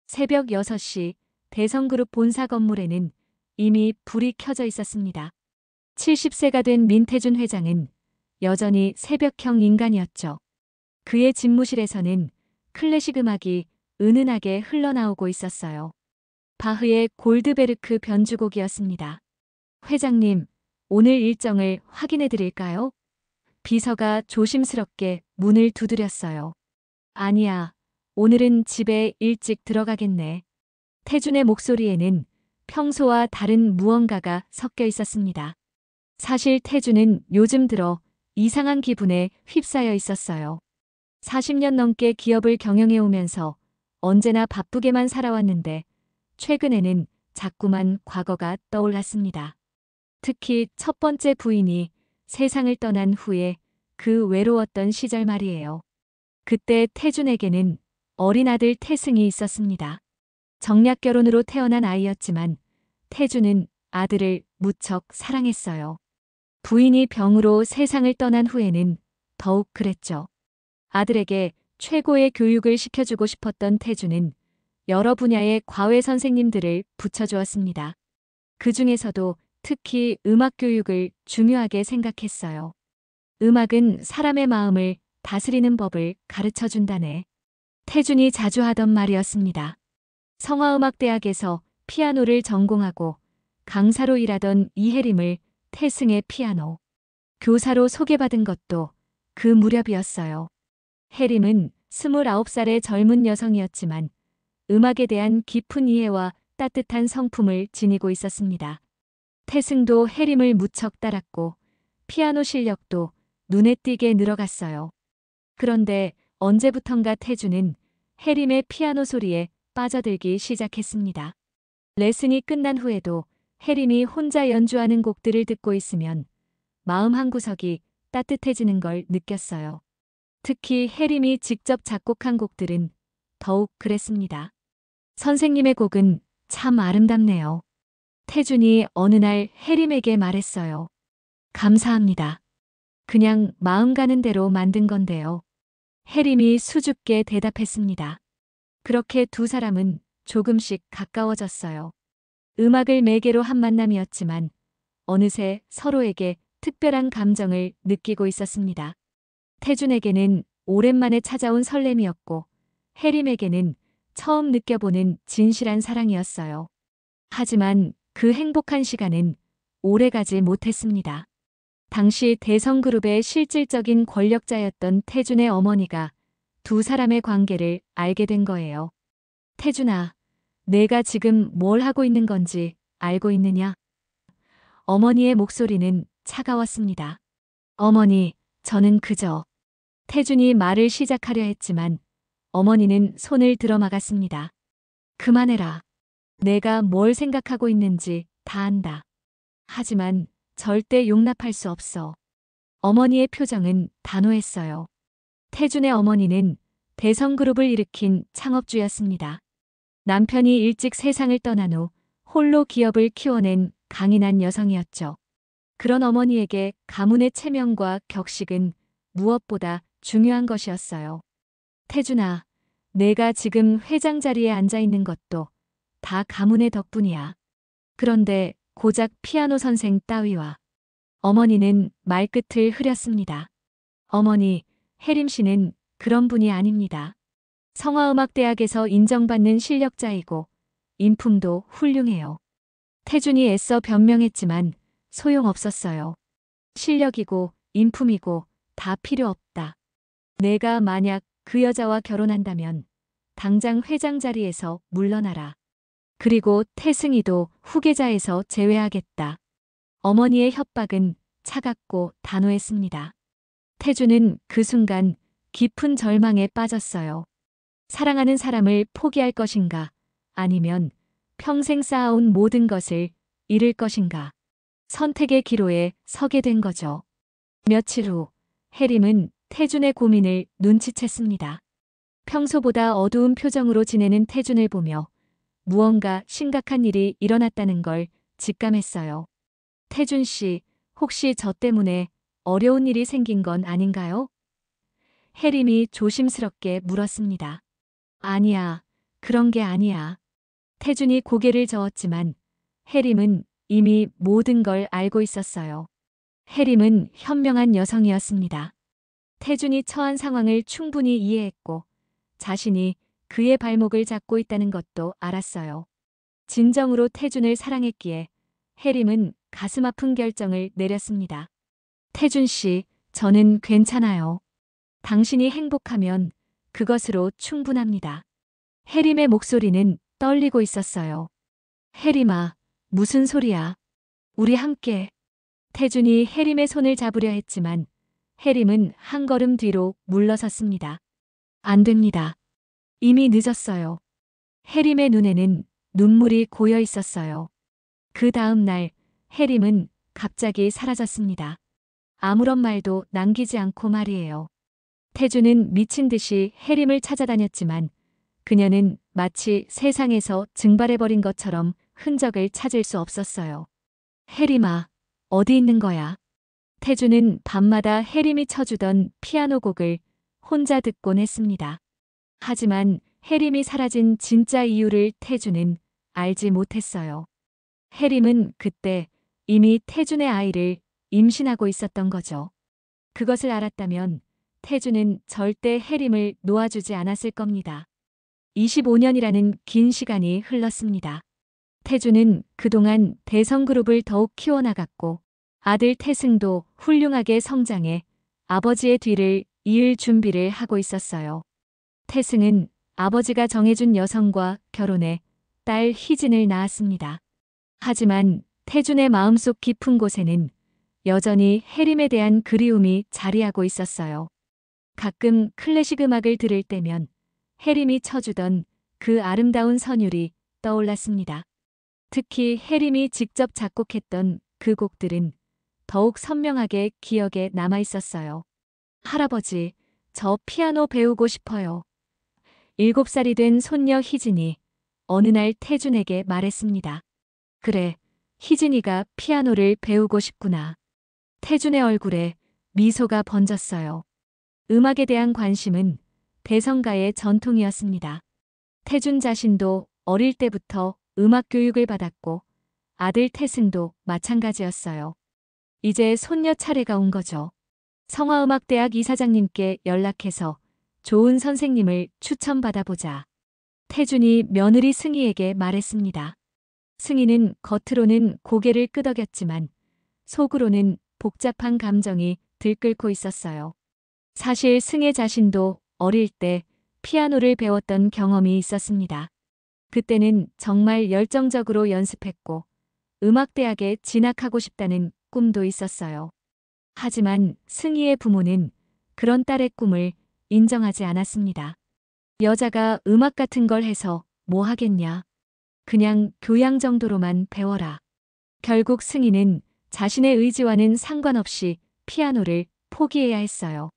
새벽 6시 대성그룹 본사 건물에는 이미 불이 켜져 있었습니다. 70세가 된 민태준 회장은 여전히 새벽형 인간이었죠. 그의 집무실에서는 클래식 음악이 은은하게 흘러나오고 있었어요. 바흐의 골드베르크 변주곡이었습니다. 회장님, 오늘 일정을 확인해 드릴까요? 비서가 조심스럽게 문을 두드렸어요. 아니야, 오늘은 집에 일찍 들어가겠네. 태준의 목소리에는 평소와 다른 무언가가 섞여 있었습니다. 사실 태준은 요즘 들어 이상한 기분에 휩싸여 있었어요. 40년 넘게 기업을 경영해 오면서 언제나 바쁘게만 살아왔는데 최근에는 자꾸만 과거가 떠올랐습니다. 특히 첫 번째 부인이 세상을 떠난 후에 그 외로웠던 시절 말이에요. 그때 태준에게는 어린 아들 태승이 있었습니다. 정략 결혼으로 태어난 아이였지만 태준은 아들을 무척 사랑했어요. 부인이 병으로 세상을 떠난 후에는 더욱 그랬죠. 아들에게 최고의 교육을 시켜주고 싶었던 태준은 여러 분야의 과외 선생님들을 붙여주었습니다. 그 중에서도 특히 음악 교육을 중요하게 생각했어요. 음악은 사람의 마음을 다스리는 법을 가르쳐 준다네. 태준이 자주 하던 말이었습니다. 성화음악대학에서 피아노를 전공하고 강사로 일하던 이혜림을 태승의 피아노 교사로 소개받은 것도 그 무렵이었어요. 혜림은 29살의 젊은 여성이었지만 음악에 대한 깊은 이해와 따뜻한 성품을 지니고 있었습니다. 태승도 혜림을 무척 따랐고 피아노 실력도 눈에 띄게 늘어갔어요. 그런데 언제부턴가 태준은 혜림의 피아노 소리에 빠져들기 시작했습니다. 레슨이 끝난 후에도 혜림이 혼자 연주하는 곡들을 듣고 있으면 마음 한구석이 따뜻해지는 걸 느꼈어요. 특히 혜림이 직접 작곡한 곡들은 더욱 그랬습니다. 선생님의 곡은 참 아름답네요. 태준이 어느 날 혜림에게 말했어요. 감사합니다. 그냥 마음 가는 대로 만든 건데요. 혜림이 수줍게 대답했습니다. 그렇게 두 사람은 조금씩 가까워졌어요. 음악을 매개로 한 만남이었지만 어느새 서로에게 특별한 감정을 느끼고 있었습니다. 태준에게는 오랜만에 찾아온 설렘이었고 혜림에게는 처음 느껴보는 진실한 사랑이었어요. 하지만 그 행복한 시간은 오래가지 못했습니다. 당시 대성그룹의 실질적인 권력자였던 태준의 어머니가 두 사람의 관계를 알게 된 거예요. 태준아, 내가 지금 뭘 하고 있는 건지 알고 있느냐? 어머니의 목소리는 차가웠습니다. 어머니, 저는 그저... 태준이 말을 시작하려 했지만 어머니는 손을 들어막았습니다. 그만해라. 내가 뭘 생각하고 있는지 다 안다. 하지만 절대 용납할 수 없어. 어머니의 표정은 단호했어요. 태준의 어머니는 대성그룹을 일으킨 창업주였습니다. 남편이 일찍 세상을 떠난 후 홀로 기업을 키워낸 강인한 여성이었죠. 그런 어머니에게 가문의 체면과 격식은 무엇보다 중요한 것이었어요. 태준아, 내가 지금 회장 자리에 앉아 있는 것도 다 가문의 덕분이야. 그런데 고작 피아노 선생 따위와. 어머니는 말끝을 흐렸습니다. 어머니, 혜림 씨는 그런 분이 아닙니다. 성화음악대학에서 인정받는 실력자이고 인품도 훌륭해요. 태준이 애써 변명했지만 소용없었어요. 실력이고 인품이고 다 필요 없다. 내가 만약 그 여자와 결혼한다면 당장 회장 자리에서 물러나라. 그리고 태승이도 후계자에서 제외하겠다. 어머니의 협박은 차갑고 단호했습니다. 태준은 그 순간 깊은 절망에 빠졌어요. 사랑하는 사람을 포기할 것인가, 아니면 평생 쌓아온 모든 것을 잃을 것인가. 선택의 기로에 서게 된 거죠. 며칠 후 혜림은 태준의 고민을 눈치챘습니다. 평소보다 어두운 표정으로 지내는 태준을 보며 무언가 심각한 일이 일어났다는 걸 직감했어요. 태준 씨, 혹시 저 때문에 어려운 일이 생긴 건 아닌가요? 혜림이 조심스럽게 물었습니다. 아니야, 그런 게 아니야. 태준이 고개를 저었지만 해림은 이미 모든 걸 알고 있었어요. 해림은 현명한 여성이었습니다. 태준이 처한 상황을 충분히 이해했고 자신이 그의 발목을 잡고 있다는 것도 알았어요. 진정으로 태준을 사랑했기에 해림은 가슴 아픈 결정을 내렸습니다. 태준 씨, 저는 괜찮아요. 당신이 행복하면 그것으로 충분합니다. 해림의 목소리는 떨리고 있었어요. 해림아, 무슨 소리야? 우리 함께. 태준이 해림의 손을 잡으려 했지만 해림은 한 걸음 뒤로 물러섰습니다. 안 됩니다. 이미 늦었어요. 해림의 눈에는 눈물이 고여 있었어요. 그 다음 날 해림은 갑자기 사라졌습니다. 아무런 말도 남기지 않고 말이에요. 태준은 미친 듯이 해림을 찾아다녔지만 그녀는 마치 세상에서 증발해버린 것처럼 흔적을 찾을 수 없었어요. 해림아, 어디 있는 거야? 태준은 밤마다 해림이 쳐주던 피아노 곡을 혼자 듣곤 했습니다. 하지만 해림이 사라진 진짜 이유를 태준은 알지 못했어요. 해림은 그때 이미 태준의 아이를 임신하고 있었던 거죠. 그것을 알았다면 태준은 절대 해림을 놓아주지 않았을 겁니다. 25년이라는 긴 시간이 흘렀습니다. 태준은 그동안 대성그룹을 더욱 키워나갔고 아들 태승도 훌륭하게 성장해 아버지의 뒤를 이을 준비를 하고 있었어요. 태승은 아버지가 정해준 여성과 결혼해 딸 희진을 낳았습니다. 하지만 태준의 마음속 깊은 곳에는 여전히 해림에 대한 그리움이 자리하고 있었어요. 가끔 클래식 음악을 들을 때면 해림이 쳐주던 그 아름다운 선율이 떠올랐습니다. 특히 해림이 직접 작곡했던 그 곡들은 더욱 선명하게 기억에 남아 있었어요. 할아버지, 저 피아노 배우고 싶어요. 7살이 된 손녀 희진이 어느 날 태준에게 말했습니다. 그래, 희진이가 피아노를 배우고 싶구나. 태준의 얼굴에 미소가 번졌어요. 음악에 대한 관심은 대성가의 전통이었습니다. 태준 자신도 어릴 때부터 음악 교육을 받았고 아들 태승도 마찬가지였어요. 이제 손녀 차례가 온 거죠. 성화음악대학 이사장님께 연락해서 좋은 선생님을 추천받아보자. 태준이 며느리 승희에게 말했습니다. 승희는 겉으로는 고개를 끄덕였지만 속으로는 복잡한 감정이 들끓고 있었어요. 사실 승혜 자신도 어릴 때 피아노를 배웠던 경험이 있었습니다. 그때는 정말 열정적으로 연습했고 음악대학에 진학하고 싶다는 꿈도 있었어요. 하지만 승희의 부모는 그런 딸의 꿈을 인정하지 않았습니다. 여자가 음악 같은 걸 해서 뭐 하겠냐. 그냥 교양 정도로만 배워라. 결국 승희는 자신의 의지와는 상관없이 피아노를 포기해야 했어요.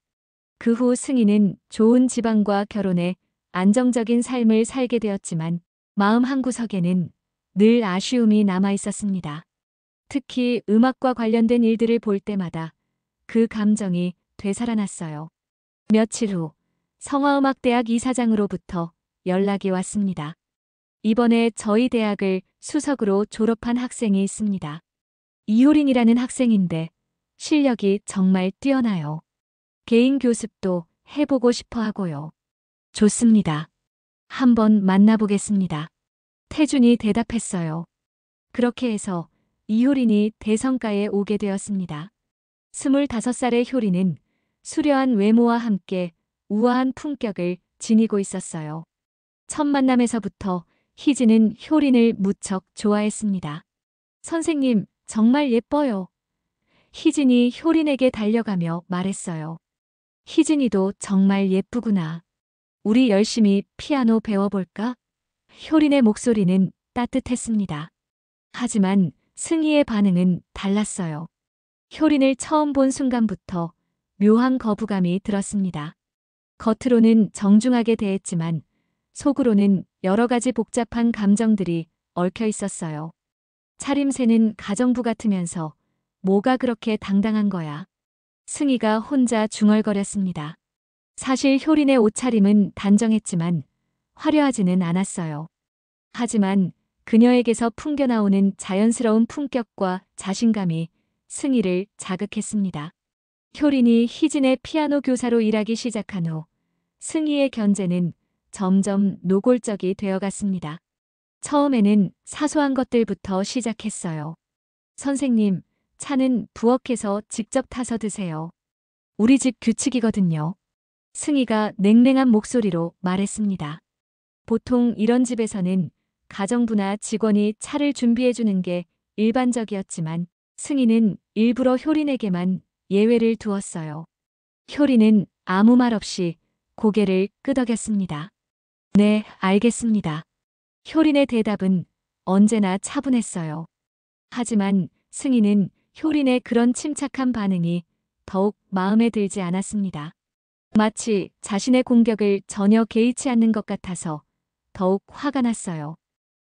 그 후 승희는 좋은 집안과 결혼해 안정적인 삶을 살게 되었지만 마음 한구석에는 늘 아쉬움이 남아 있었습니다. 특히 음악과 관련된 일들을 볼 때마다 그 감정이 되살아났어요. 며칠 후 성화음악대학 이사장으로부터 연락이 왔습니다. 이번에 저희 대학을 수석으로 졸업한 학생이 있습니다. 이효린이라는 학생인데 실력이 정말 뛰어나요. 개인 교습도 해보고 싶어 하고요. 좋습니다. 한번 만나보겠습니다. 태준이 대답했어요. 그렇게 해서 이효린이 대성가에 오게 되었습니다. 25살의 효린은 수려한 외모와 함께 우아한 품격을 지니고 있었어요. 첫 만남에서부터 희진은 효린을 무척 좋아했습니다. 선생님, 정말 예뻐요. 희진이 효린에게 달려가며 말했어요. 희진이도 정말 예쁘구나. 우리 열심히 피아노 배워볼까? 효린의 목소리는 따뜻했습니다. 하지만 승희의 반응은 달랐어요. 효린을 처음 본 순간부터 묘한 거부감이 들었습니다. 겉으로는 정중하게 대했지만 속으로는 여러 가지 복잡한 감정들이 얽혀 있었어요. 차림새는 가정부 같으면서 뭐가 그렇게 당당한 거야. 승희가 혼자 중얼거렸습니다. 사실 효린의 옷차림은 단정했지만 화려하지는 않았어요. 하지만 그녀에게서 풍겨나오는 자연스러운 품격과 자신감이 승희를 자극했습니다. 효린이 희진의 피아노 교사로 일하기 시작한 후 승희의 견제는 점점 노골적이 되어갔습니다. 처음에는 사소한 것들부터 시작했어요. 선생님, 차는 부엌에서 직접 타서 드세요. 우리 집 규칙이거든요. 승희가 냉랭한 목소리로 말했습니다. 보통 이런 집에서는 가정부나 직원이 차를 준비해주는 게 일반적이었지만 승희는 일부러 효린에게만 예외를 두었어요. 효린은 아무 말 없이 고개를 끄덕였습니다. 네, 알겠습니다. 효린의 대답은 언제나 차분했어요. 하지만 승희는 효린의 그런 침착한 반응이 더욱 마음에 들지 않았습니다. 마치 자신의 공격을 전혀 개의치 않는 것 같아서 더욱 화가 났어요.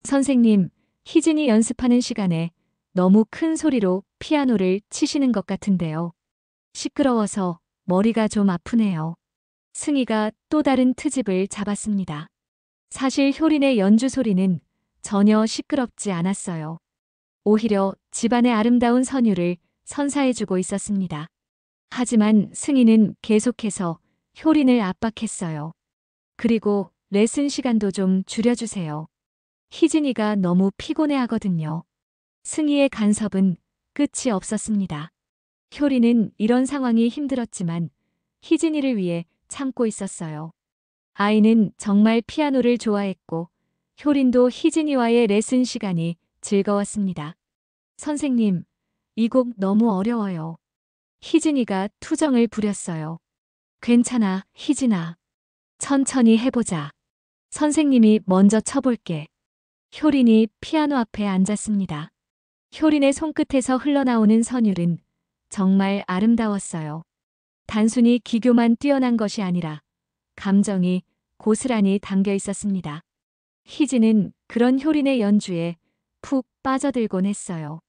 선생님, 희진이 연습하는 시간에 너무 큰 소리로 피아노를 치시는 것 같은데요. 시끄러워서 머리가 좀 아프네요. 승희가 또 다른 트집을 잡았습니다. 사실 효린의 연주 소리는 전혀 시끄럽지 않았어요. 오히려 집안의 아름다운 선율을 선사해주고 있었습니다. 하지만 승희는 계속해서 효린을 압박했어요. 그리고 레슨 시간도 좀 줄여주세요. 희진이가 너무 피곤해하거든요. 승희의 간섭은 끝이 없었습니다. 효린은 이런 상황이 힘들었지만 희진이를 위해 참고 있었어요. 아이는 정말 피아노를 좋아했고 효린도 희진이와의 레슨 시간이 즐거웠습니다. 선생님, 이 곡 너무 어려워요. 희진이가 투정을 부렸어요. 괜찮아, 희진아. 천천히 해보자. 선생님이 먼저 쳐볼게. 효린이 피아노 앞에 앉았습니다. 효린의 손끝에서 흘러나오는 선율은 정말 아름다웠어요. 단순히 기교만 뛰어난 것이 아니라 감정이 고스란히 담겨 있었습니다. 희진은 그런 효린의 연주에 푹 빠져들곤 했어요.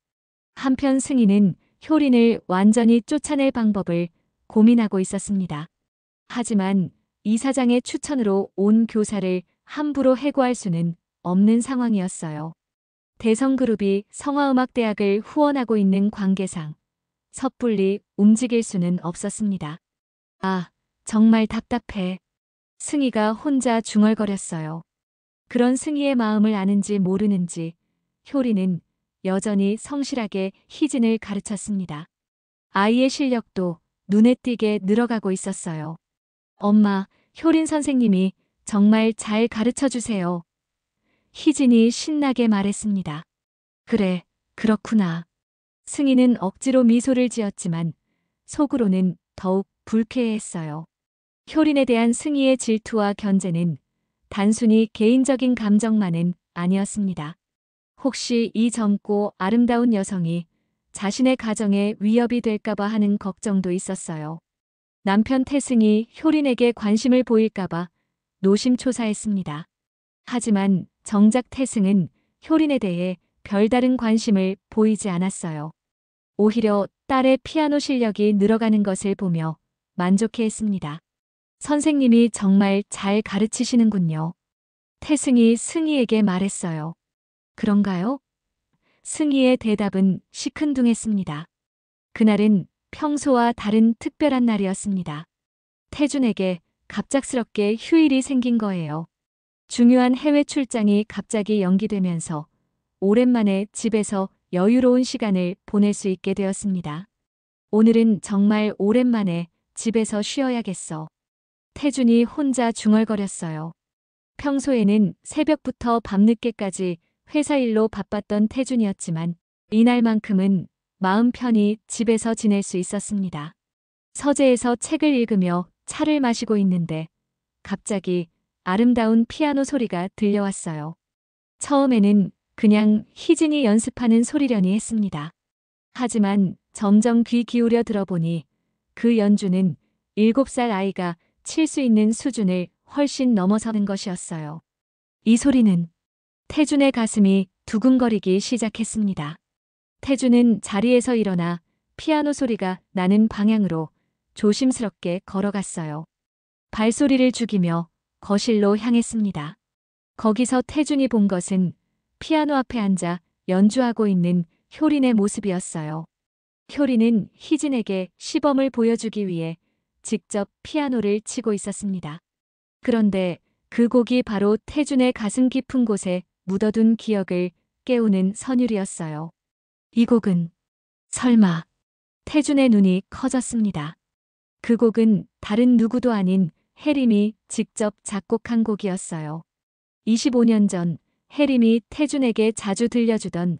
한편 승희는 효린을 완전히 쫓아낼 방법을 고민하고 있었습니다. 하지만 이사장의 추천으로 온 교사를 함부로 해고할 수는 없는 상황이었어요. 대성그룹이 성화음악대학을 후원하고 있는 관계상 섣불리 움직일 수는 없었습니다. 아, 정말 답답해. 승희가 혼자 중얼거렸어요. 그런 승희의 마음을 아는지 모르는지 효린은 여전히 성실하게 희진을 가르쳤습니다. 아이의 실력도 눈에 띄게 늘어가고 있었어요. 엄마, 효린 선생님이 정말 잘 가르쳐주세요. 희진이 신나게 말했습니다. 그래, 그렇구나. 승희는 억지로 미소를 지었지만 속으로는 더욱 불쾌해했어요. 효린에 대한 승희의 질투와 견제는 단순히 개인적인 감정만은 아니었습니다. 혹시 이 젊고 아름다운 여성이 자신의 가정에 위협이 될까봐 하는 걱정도 있었어요. 남편 태승이 효린에게 관심을 보일까봐 노심초사했습니다. 하지만 정작 태승은 효린에 대해 별다른 관심을 보이지 않았어요. 오히려 딸의 피아노 실력이 늘어가는 것을 보며 만족해했습니다. 선생님이 정말 잘 가르치시는군요. 태승이 승희에게 말했어요. 그런가요? 승희의 대답은 시큰둥했습니다. 그날은 평소와 다른 특별한 날이었습니다. 태준에게 갑작스럽게 휴일이 생긴 거예요. 중요한 해외 출장이 갑자기 연기되면서 오랜만에 집에서 여유로운 시간을 보낼 수 있게 되었습니다. 오늘은 정말 오랜만에 집에서 쉬어야겠어. 태준이 혼자 중얼거렸어요. 평소에는 새벽부터 밤늦게까지 회사 일로 바빴던 태준이었지만 이날만큼은 마음 편히 집에서 지낼 수 있었습니다. 서재에서 책을 읽으며 차를 마시고 있는데 갑자기 아름다운 피아노 소리가 들려왔어요. 처음에는 그냥 희진이 연습하는 소리려니 했습니다. 하지만 점점 귀 기울여 들어보니 그 연주는 7살 아이가 칠 수 있는 수준을 훨씬 넘어서는 것이었어요. 이 소리는 태준의 가슴이 두근거리기 시작했습니다. 태준은 자리에서 일어나 피아노 소리가 나는 방향으로 조심스럽게 걸어갔어요. 발소리를 죽이며 거실로 향했습니다. 거기서 태준이 본 것은 피아노 앞에 앉아 연주하고 있는 효린의 모습이었어요. 효린은 희진에게 시범을 보여주기 위해 직접 피아노를 치고 있었습니다. 그런데 그 곡이 바로 태준의 가슴 깊은 곳에 묻어둔 기억을 깨우는 선율이었어요. 이 곡은 설마. 태준의 눈이 커졌습니다. 그 곡은 다른 누구도 아닌 혜림이 직접 작곡한 곡이었어요. 25년 전 혜림이 태준에게 자주 들려주던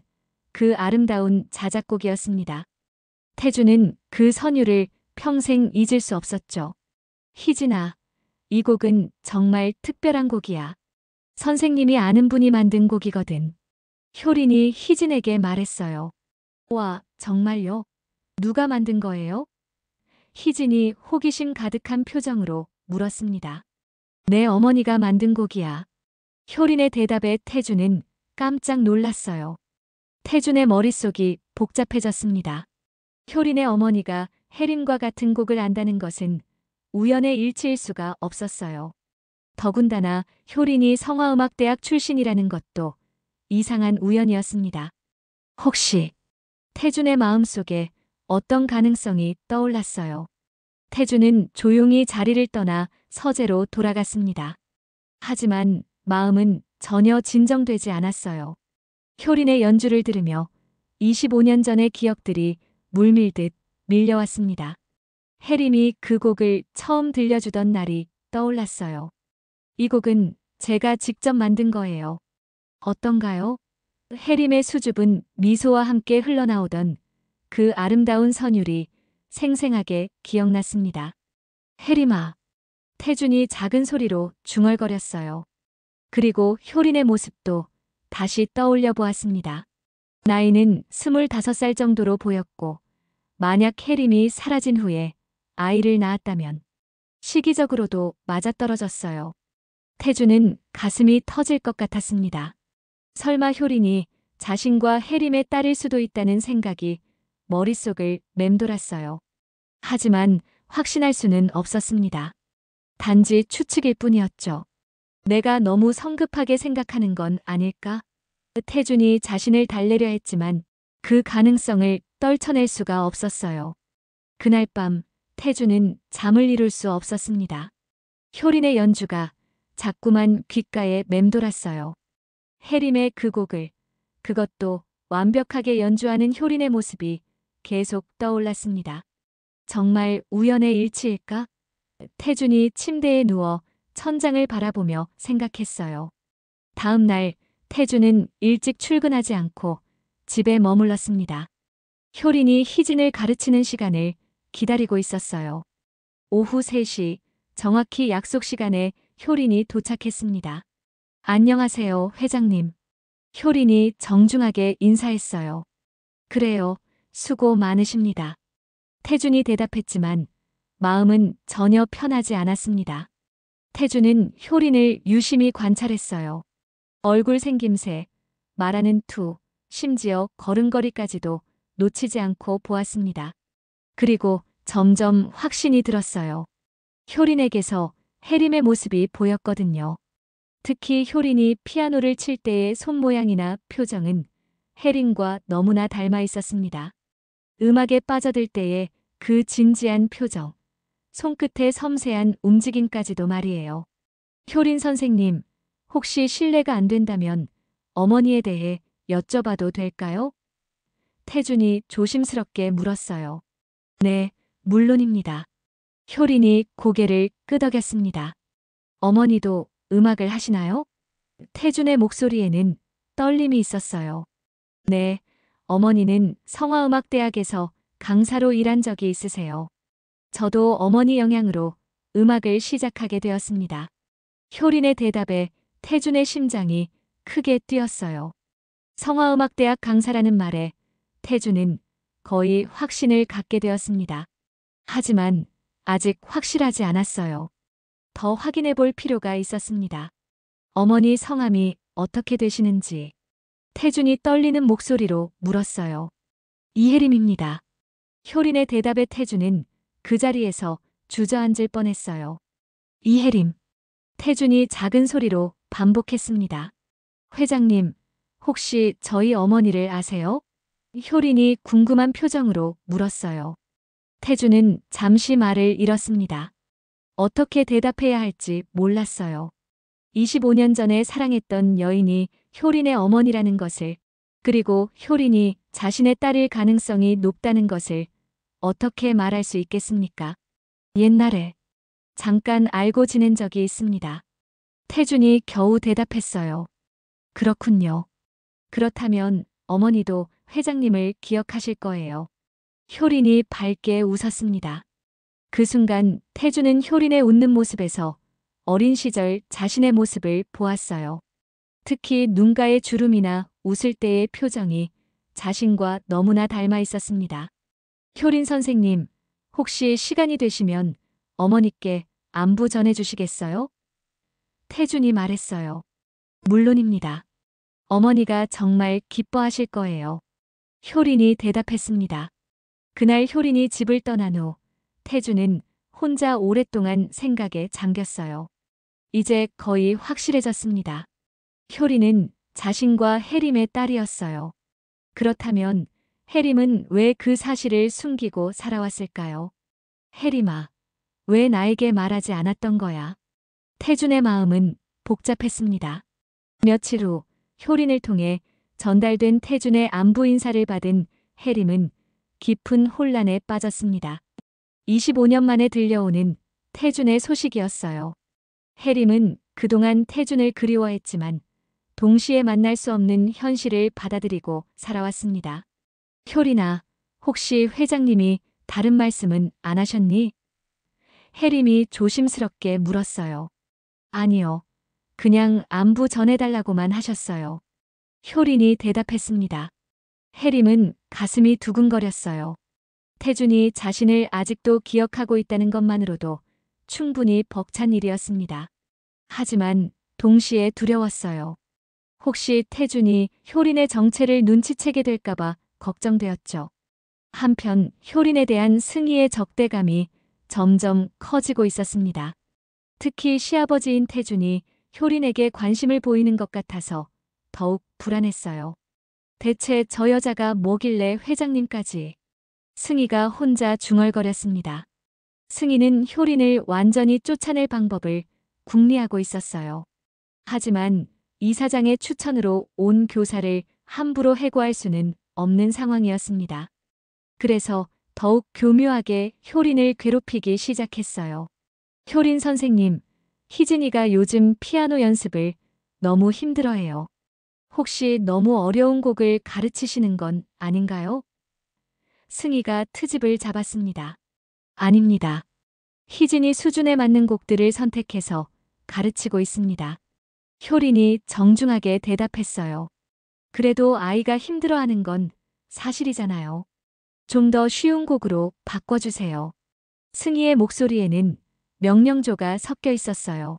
그 아름다운 자작곡이었습니다. 태준은 그 선율을 평생 잊을 수 없었죠. 희진아, 이 곡은 정말 특별한 곡이야. 선생님이 아는 분이 만든 곡이거든. 효린이 희진에게 말했어요. 와, 정말요? 누가 만든 거예요? 희진이 호기심 가득한 표정으로 물었습니다. 내 어머니가 만든 곡이야. 효린의 대답에 태준은 깜짝 놀랐어요. 태준의 머릿속이 복잡해졌습니다. 효린의 어머니가 혜림과 같은 곡을 안다는 것은 우연의 일치일 수가 없었어요. 더군다나 효린이 성화음악대학 출신이라는 것도 이상한 우연이었습니다. 혹시 태준의 마음속에 어떤 가능성이 떠올랐어요. 태준은 조용히 자리를 떠나 서재로 돌아갔습니다. 하지만 마음은 전혀 진정되지 않았어요. 효린의 연주를 들으며 25년 전의 기억들이 물밀듯 밀려왔습니다. 혜림이 그 곡을 처음 들려주던 날이 떠올랐어요. 이 곡은 제가 직접 만든 거예요. 어떤가요? 혜림의 수줍은 미소와 함께 흘러나오던 그 아름다운 선율이 생생하게 기억났습니다. 혜림아. 태준이 작은 소리로 중얼거렸어요. 그리고 효린의 모습도 다시 떠올려 보았습니다. 나이는 25살 정도로 보였고, 만약 혜림이 사라진 후에 아이를 낳았다면 시기적으로도 맞아떨어졌어요. 태준은 가슴이 터질 것 같았습니다. 설마 효린이 자신과 혜림의 딸일 수도 있다는 생각이 머릿속을 맴돌았어요. 하지만 확신할 수는 없었습니다. 단지 추측일 뿐이었죠. 내가 너무 성급하게 생각하는 건 아닐까? 태준이 자신을 달래려 했지만 그 가능성을 떨쳐낼 수가 없었어요. 그날 밤 태준은 잠을 이룰 수 없었습니다. 효린의 연주가 자꾸만 귓가에 맴돌았어요. 혜림의 그 곡을, 그것도 완벽하게 연주하는 효린의 모습이 계속 떠올랐습니다. 정말 우연의 일치일까? 태준이 침대에 누워 천장을 바라보며 생각했어요. 다음 날 태준은 일찍 출근하지 않고 집에 머물렀습니다. 효린이 희진을 가르치는 시간을 기다리고 있었어요. 오후 3시 정확히 약속 시간에 효린이 도착했습니다. 안녕하세요, 회장님. 효린이 정중하게 인사했어요. 그래요, 수고 많으십니다. 태준이 대답했지만 마음은 전혀 편하지 않았습니다. 태준은 효린을 유심히 관찰했어요. 얼굴 생김새, 말하는 투, 심지어 걸음걸이까지도 놓치지 않고 보았습니다. 그리고 점점 확신이 들었어요. 효린에게서 혜림의 모습이 보였거든요. 특히 효린이 피아노를 칠 때의 손 모양이나 표정은 혜림과 너무나 닮아 있었습니다. 음악에 빠져들 때의 그 진지한 표정, 손끝의 섬세한 움직임까지도 말이에요. 효린 선생님, 혹시 실례가 안 된다면 어머니에 대해 여쭤봐도 될까요? 태준이 조심스럽게 물었어요. 네, 물론입니다. 효린이 고개를 끄덕였습니다. 어머니도 음악을 하시나요? 태준의 목소리에는 떨림이 있었어요. 네, 어머니는 성화음악대학에서 강사로 일한 적이 있으세요. 저도 어머니 영향으로 음악을 시작하게 되었습니다. 효린의 대답에 태준의 심장이 크게 뛰었어요. 성화음악대학 강사라는 말에 태준은 거의 확신을 갖게 되었습니다. 하지만 아직 확실하지 않았어요. 더 확인해 볼 필요가 있었습니다. 어머니 성함이 어떻게 되시는지 태준이 떨리는 목소리로 물었어요. 이혜림입니다. 효린의 대답에 태준은 그 자리에서 주저앉을 뻔했어요. 이혜림. 태준이 작은 소리로 반복했습니다. 회장님, 혹시 저희 어머니를 아세요? 효린이 궁금한 표정으로 물었어요. 태주는 잠시 말을 잃었습니다. 어떻게 대답해야 할지 몰랐어요. 25년 전에 사랑했던 여인이 효린의 어머니라는 것을, 그리고 효린이 자신의 딸일 가능성이 높다는 것을 어떻게 말할 수 있겠습니까? 옛날에 잠깐 알고 지낸 적이 있습니다. 태준이 겨우 대답했어요. 그렇군요. 그렇다면 어머니도 회장님을 기억하실 거예요. 효린이 밝게 웃었습니다. 그 순간 태준은 효린의 웃는 모습에서 어린 시절 자신의 모습을 보았어요. 특히 눈가의 주름이나 웃을 때의 표정이 자신과 너무나 닮아 있었습니다. 효린 선생님, 혹시 시간이 되시면 어머니께 안부 전해주시겠어요? 태준이 말했어요. 물론입니다. 어머니가 정말 기뻐하실 거예요. 효린이 대답했습니다. 그날 효린이 집을 떠난 후 태준은 혼자 오랫동안 생각에 잠겼어요. 이제 거의 확실해졌습니다. 효린은 자신과 해림의 딸이었어요. 그렇다면 해림은 왜 그 사실을 숨기고 살아왔을까요? 해림아, 왜 나에게 말하지 않았던 거야? 태준의 마음은 복잡했습니다. 며칠 후 효린을 통해 전달된 태준의 안부 인사를 받은 해림은 깊은 혼란에 빠졌습니다. 25년 만에 들려오는 태준의 소식이었어요. 해림은 그동안 태준을 그리워했지만 동시에 만날 수 없는 현실을 받아들이고 살아왔습니다. 효린아, 혹시 회장님이 다른 말씀은 안 하셨니? 해림이 조심스럽게 물었어요. 아니요. 그냥 안부 전해달라고만 하셨어요. 효린이 대답했습니다. 해림은 가슴이 두근거렸어요. 태준이 자신을 아직도 기억하고 있다는 것만으로도 충분히 벅찬 일이었습니다. 하지만 동시에 두려웠어요. 혹시 태준이 효린의 정체를 눈치채게 될까봐 걱정되었죠. 한편 효린에 대한 승희의 적대감이 점점 커지고 있었습니다. 특히 시아버지인 태준이 효린에게 관심을 보이는 것 같아서 더욱 불안했어요. 대체 저 여자가 뭐길래 회장님까지. 승희가 혼자 중얼거렸습니다. 승희는 효린을 완전히 쫓아낼 방법을 궁리하고 있었어요. 하지만 이사장의 추천으로 온 교사를 함부로 해고할 수는 없는 상황이었습니다. 그래서 더욱 교묘하게 효린을 괴롭히기 시작했어요. 효린 선생님, 희진이가 요즘 피아노 연습을 너무 힘들어해요. 혹시 너무 어려운 곡을 가르치시는 건 아닌가요? 승희가 트집을 잡았습니다. 아닙니다. 희진이 수준에 맞는 곡들을 선택해서 가르치고 있습니다. 효린이 정중하게 대답했어요. 그래도 아이가 힘들어하는 건 사실이잖아요. 좀 더 쉬운 곡으로 바꿔주세요. 승희의 목소리에는 명령조가 섞여 있었어요.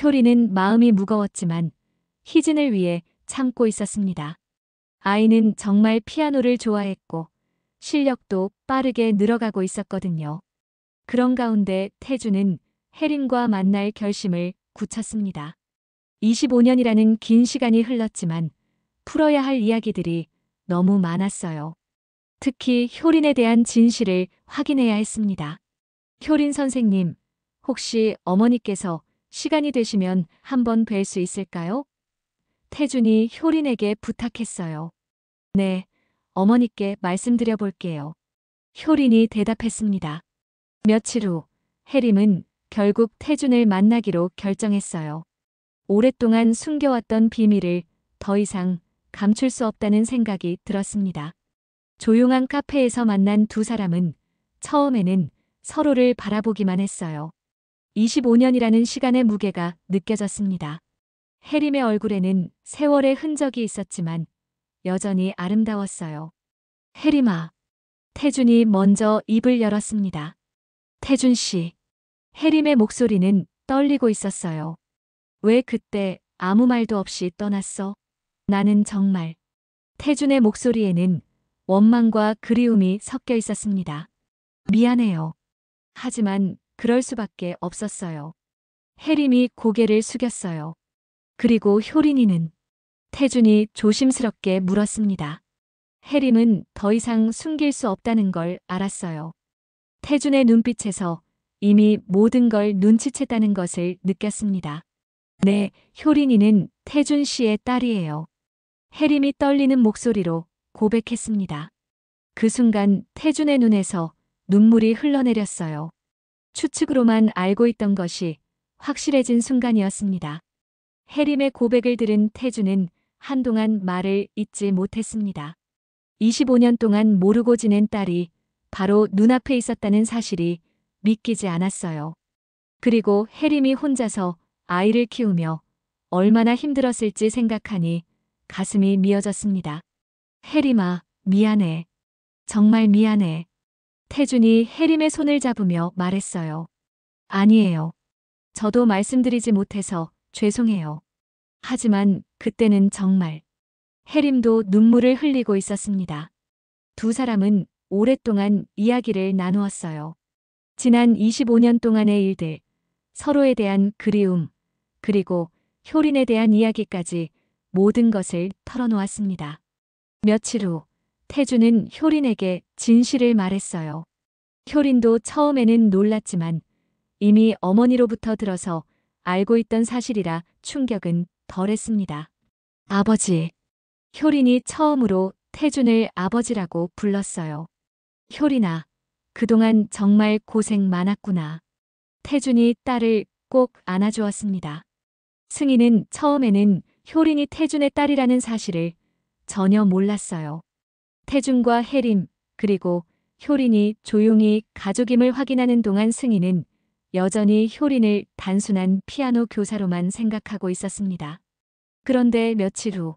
효린은 마음이 무거웠지만 희진을 위해 참고 있었습니다. 아이는 정말 피아노를 좋아했고 실력도 빠르게 늘어가고 있었거든요. 그런 가운데 태주는 혜림과 만날 결심을 굳혔습니다. 25년이라는 긴 시간이 흘렀지만 풀어야 할 이야기들이 너무 많았어요. 특히 효린에 대한 진실을 확인해야 했습니다. 효린 선생님, 혹시 어머니께서 시간이 되시면 한번 뵐 수 있을까요? 태준이 효린에게 부탁했어요. 네, 어머니께 말씀드려 볼게요. 효린이 대답했습니다. 며칠 후 혜림은 결국 태준을 만나기로 결정했어요. 오랫동안 숨겨왔던 비밀을 더 이상 감출 수 없다는 생각이 들었습니다. 조용한 카페에서 만난 두 사람은 처음에는 서로를 바라보기만 했어요. 25년이라는 시간의 무게가 느껴졌습니다. 혜림의 얼굴에는 세월의 흔적이 있었지만 여전히 아름다웠어요. 혜림아. 태준이 먼저 입을 열었습니다. 태준 씨. 혜림의 목소리는 떨리고 있었어요. 왜 그때 아무 말도 없이 떠났어? 나는 정말. 태준의 목소리에는 원망과 그리움이 섞여 있었습니다. 미안해요. 하지만 그럴 수밖에 없었어요. 혜림이 고개를 숙였어요. 그리고 효린이는? 태준이 조심스럽게 물었습니다. 혜림은 더 이상 숨길 수 없다는 걸 알았어요. 태준의 눈빛에서 이미 모든 걸 눈치챘다는 것을 느꼈습니다. 네, 효린이는 태준 씨의 딸이에요. 혜림이 떨리는 목소리로 고백했습니다. 그 순간 태준의 눈에서 눈물이 흘러내렸어요. 추측으로만 알고 있던 것이 확실해진 순간이었습니다. 혜림의 고백을 들은 태준은 한동안 말을 잇지 못했습니다. 25년 동안 모르고 지낸 딸이 바로 눈앞에 있었다는 사실이 믿기지 않았어요. 그리고 혜림이 혼자서 아이를 키우며 얼마나 힘들었을지 생각하니 가슴이 미어졌습니다. 혜림아, 미안해. 정말 미안해. 태준이 혜림의 손을 잡으며 말했어요. 아니에요. 저도 말씀드리지 못해서 죄송해요. 하지만 그때는 정말 혜림도 눈물을 흘리고 있었습니다. 두 사람은 오랫동안 이야기를 나누었어요. 지난 25년 동안의 일들, 서로에 대한 그리움, 그리고 효린에 대한 이야기까지 모든 것을 털어놓았습니다. 며칠 후 태준은 효린에게 진실을 말했어요. 효린도 처음에는 놀랐지만 이미 어머니로부터 들어서 알고 있던 사실이라 충격은 덜했습니다. 아버지. 효린이 처음으로 태준을 아버지라고 불렀어요. 효린아, 그동안 정말 고생 많았구나. 태준이 딸을 꼭 안아주었습니다. 승희는 처음에는 효린이 태준의 딸이라는 사실을 전혀 몰랐어요. 태준과 혜림, 그리고 효린이 조용히 가족임을 확인하는 동안 승희는 여전히 효린을 단순한 피아노 교사로만 생각하고 있었습니다. 그런데 며칠 후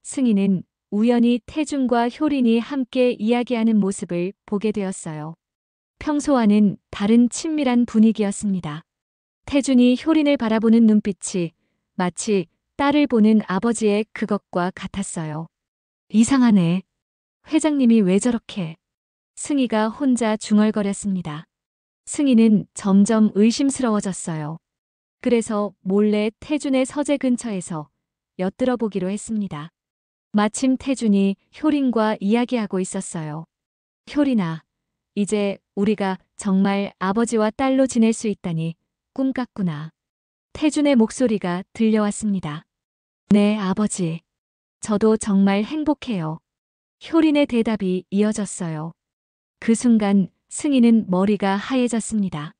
승희는 우연히 태준과 효린이 함께 이야기하는 모습을 보게 되었어요. 평소와는 다른 친밀한 분위기였습니다. 태준이 효린을 바라보는 눈빛이 마치 딸을 보는 아버지의 그것과 같았어요. 이상하네. 회장님이 왜 저렇게? 승희가 혼자 중얼거렸습니다. 승희는 점점 의심스러워졌어요. 그래서 몰래 태준의 서재 근처에서 엿들어 보기로 했습니다. 마침 태준이 효린과 이야기하고 있었어요. 효린아, 이제 우리가 정말 아버지와 딸로 지낼 수 있다니 꿈 같구나. 태준의 목소리가 들려왔습니다. 네, 아버지. 저도 정말 행복해요. 효린의 대답이 이어졌어요. 그 순간 승희는 머리가 하얘졌습니다.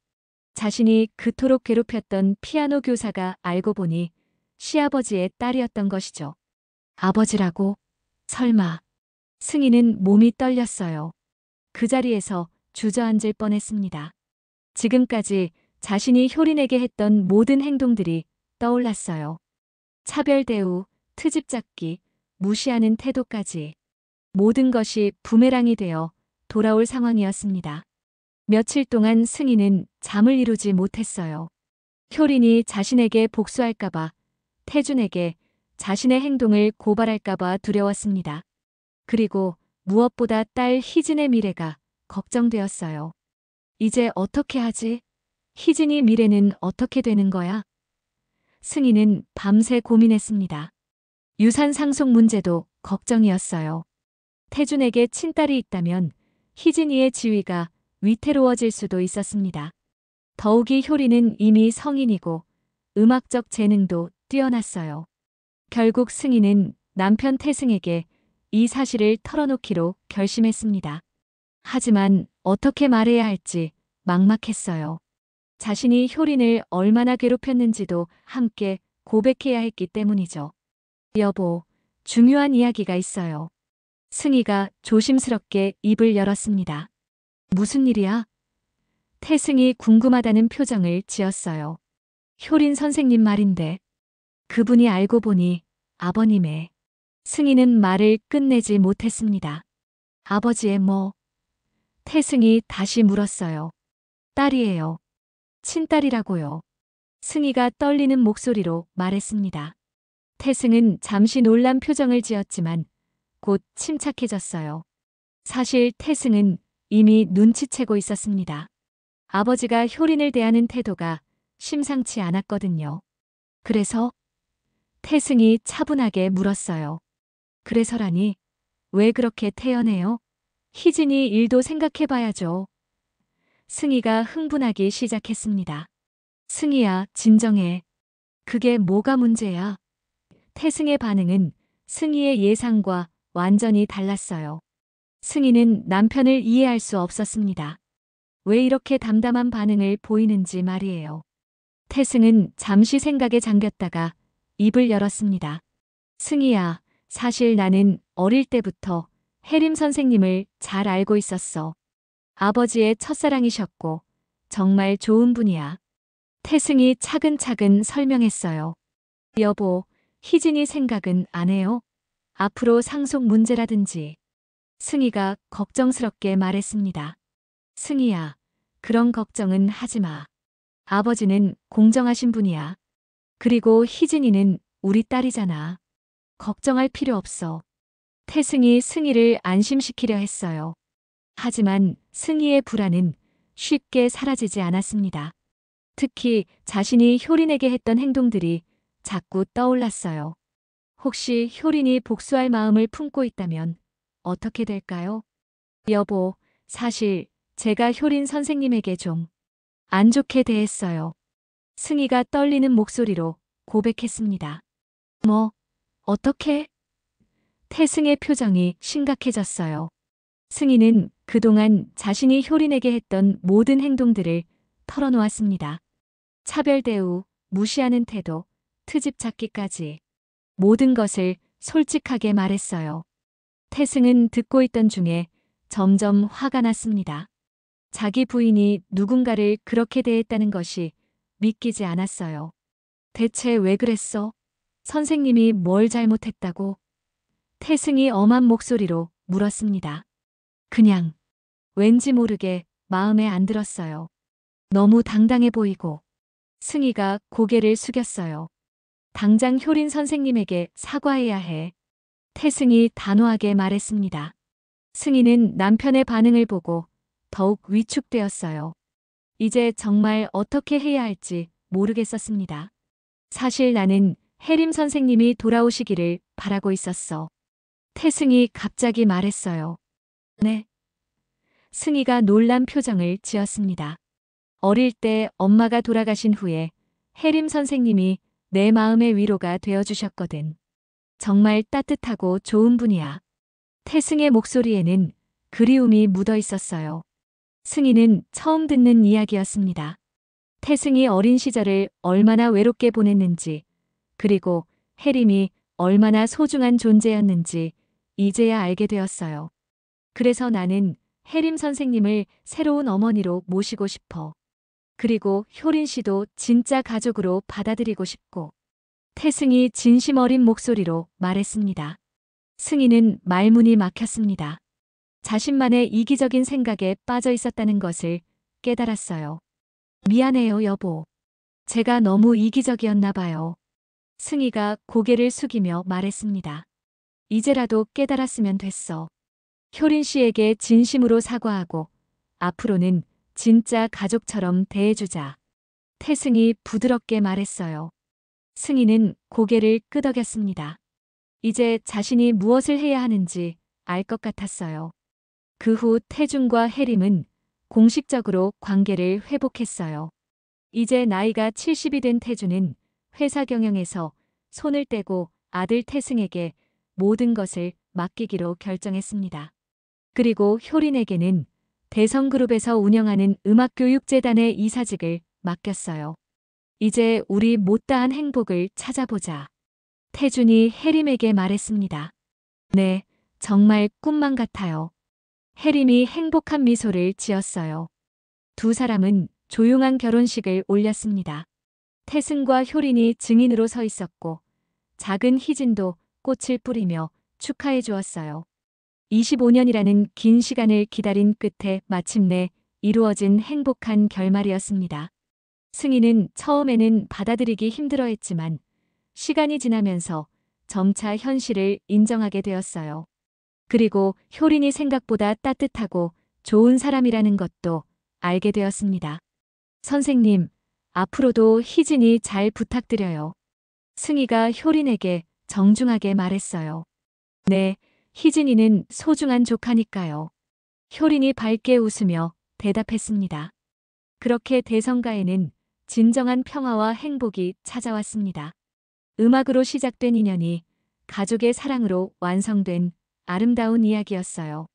자신이 그토록 괴롭혔던 피아노 교사가 알고 보니 시아버지의 딸이었던 것이죠. 아버지라고? 설마. 승희는 몸이 떨렸어요. 그 자리에서 주저앉을 뻔했습니다. 지금까지 자신이 효린에게 했던 모든 행동들이 떠올랐어요. 차별 대우, 트집 잡기, 무시하는 태도까지. 모든 것이 부메랑이 되어 돌아올 상황이었습니다. 며칠 동안 승희는 잠을 이루지 못했어요. 효린이 자신에게 복수할까봐, 태준에게 자신의 행동을 고발할까봐 두려웠습니다. 그리고 무엇보다 딸 희진의 미래가 걱정되었어요. 이제 어떻게 하지? 희진이 미래는 어떻게 되는 거야? 승희는 밤새 고민했습니다. 유산 상속 문제도 걱정이었어요. 태준에게 친딸이 있다면 희진이의 지위가 위태로워질 수도 있었습니다. 더욱이 효린은 이미 성인이고 음악적 재능도 뛰어났어요. 결국 승희는 남편 태승에게 이 사실을 털어놓기로 결심했습니다. 하지만 어떻게 말해야 할지 막막했어요. 자신이 효린을 얼마나 괴롭혔는지도 함께 고백해야 했기 때문이죠. 여보, 중요한 이야기가 있어요. 승희가 조심스럽게 입을 열었습니다. 무슨 일이야? 태승이 궁금하다는 표정을 지었어요. 효린 선생님 말인데. 그분이 알고 보니 아버님의. 승희는 말을 끝내지 못했습니다. 아버지의 뭐? 태승이 다시 물었어요. 딸이에요. 친딸이라고요. 승희가 떨리는 목소리로 말했습니다. 태승은 잠시 놀란 표정을 지었지만 곧 침착해졌어요. 사실 태승은 이미 눈치채고 있었습니다. 아버지가 효린을 대하는 태도가 심상치 않았거든요. 그래서 태승이 차분하게 물었어요. 그래서라니, 왜 그렇게 태연해요? 희진이 일도 생각해봐야죠. 승희가 흥분하기 시작했습니다. 승희야, 진정해. 그게 뭐가 문제야? 태승의 반응은 승희의 예상과 완전히 달랐어요. 승희는 남편을 이해할 수 없었습니다. 왜 이렇게 담담한 반응을 보이는지 말이에요. 태승은 잠시 생각에 잠겼다가 입을 열었습니다. 승희야, 사실 나는 어릴 때부터 해림 선생님을 잘 알고 있었어. 아버지의 첫사랑이셨고 정말 좋은 분이야. 태승이 차근차근 설명했어요. 여보, 희진이 생각은 안 해요? 앞으로 상속 문제라든지. 승희가 걱정스럽게 말했습니다. 승희야, 그런 걱정은 하지 마. 아버지는 공정하신 분이야. 그리고 희진이는 우리 딸이잖아. 걱정할 필요 없어. 태승이 승희를 안심시키려 했어요. 하지만 승희의 불안은 쉽게 사라지지 않았습니다. 특히 자신이 효린에게 했던 행동들이 자꾸 떠올랐어요. 혹시 효린이 복수할 마음을 품고 있다면 어떻게 될까요? 여보, 사실 제가 효린 선생님에게 좀 안 좋게 대했어요. 승희가 떨리는 목소리로 고백했습니다. 뭐, 어떻게? 태승의 표정이 심각해졌어요. 승희는 그동안 자신이 효린에게 했던 모든 행동들을 털어놓았습니다. 차별 대우, 무시하는 태도, 트집 잡기까지 모든 것을 솔직하게 말했어요. 태승은 듣고 있던 중에 점점 화가 났습니다. 자기 부인이 누군가를 그렇게 대했다는 것이 믿기지 않았어요. 대체 왜 그랬어? 선생님이 뭘 잘못했다고? 태승이 엄한 목소리로 물었습니다. 그냥 왠지 모르게 마음에 안 들었어요. 너무 당당해 보이고. 승희가 고개를 숙였어요. 당장 효린 선생님에게 사과해야 해. 태승이 단호하게 말했습니다. 승희는 남편의 반응을 보고 더욱 위축되었어요. 이제 정말 어떻게 해야 할지 모르겠었습니다. 사실 나는 해림 선생님이 돌아오시기를 바라고 있었어. 태승이 갑자기 말했어요. 네. 승희가 놀란 표정을 지었습니다. 어릴 때 엄마가 돌아가신 후에 해림 선생님이 내 마음의 위로가 되어주셨거든. 정말 따뜻하고 좋은 분이야. 태승의 목소리에는 그리움이 묻어 있었어요. 승희는 처음 듣는 이야기였습니다. 태승이 어린 시절을 얼마나 외롭게 보냈는지, 그리고 해림이 얼마나 소중한 존재였는지 이제야 알게 되었어요. 그래서 나는 해림 선생님을 새로운 어머니로 모시고 싶어. 그리고 효린 씨도 진짜 가족으로 받아들이고 싶고. 태승이 진심 어린 목소리로 말했습니다. 승희는 말문이 막혔습니다. 자신만의 이기적인 생각에 빠져 있었다는 것을 깨달았어요. 미안해요, 여보. 제가 너무 이기적이었나 봐요. 승희가 고개를 숙이며 말했습니다. 이제라도 깨달았으면 됐어. 효린 씨에게 진심으로 사과하고 앞으로는 진짜 가족처럼 대해주자. 태승이 부드럽게 말했어요. 승희는 고개를 끄덕였습니다. 이제 자신이 무엇을 해야 하는지 알 것 같았어요. 그 후 태준과 해림은 공식적으로 관계를 회복했어요. 이제 나이가 70이 된 태준은 회사 경영에서 손을 떼고 아들 태승에게 모든 것을 맡기기로 결정했습니다. 그리고 효린에게는 대성그룹에서 운영하는 음악교육재단의 이사직을 맡겼어요. 이제 우리 못다한 행복을 찾아보자. 태준이 해림에게 말했습니다. 네, 정말 꿈만 같아요. 해림이 행복한 미소를 지었어요. 두 사람은 조용한 결혼식을 올렸습니다. 태승과 효린이 증인으로 서 있었고 작은 희진도 꽃을 뿌리며 축하해 주었어요. 25년이라는 긴 시간을 기다린 끝에 마침내 이루어진 행복한 결말이었습니다. 승희는 처음에는 받아들이기 힘들어했지만 시간이 지나면서 점차 현실을 인정하게 되었어요. 그리고 효린이 생각보다 따뜻하고 좋은 사람이라는 것도 알게 되었습니다. 선생님, 앞으로도 희진이 잘 부탁드려요. 승희가 효린에게 정중하게 말했어요. 네, 희진이는 소중한 조카니까요. 효린이 밝게 웃으며 대답했습니다. 그렇게 대성가에는 진정한 평화와 행복이 찾아왔습니다. 음악으로 시작된 인연이 가족의 사랑으로 완성된 아름다운 이야기였어요.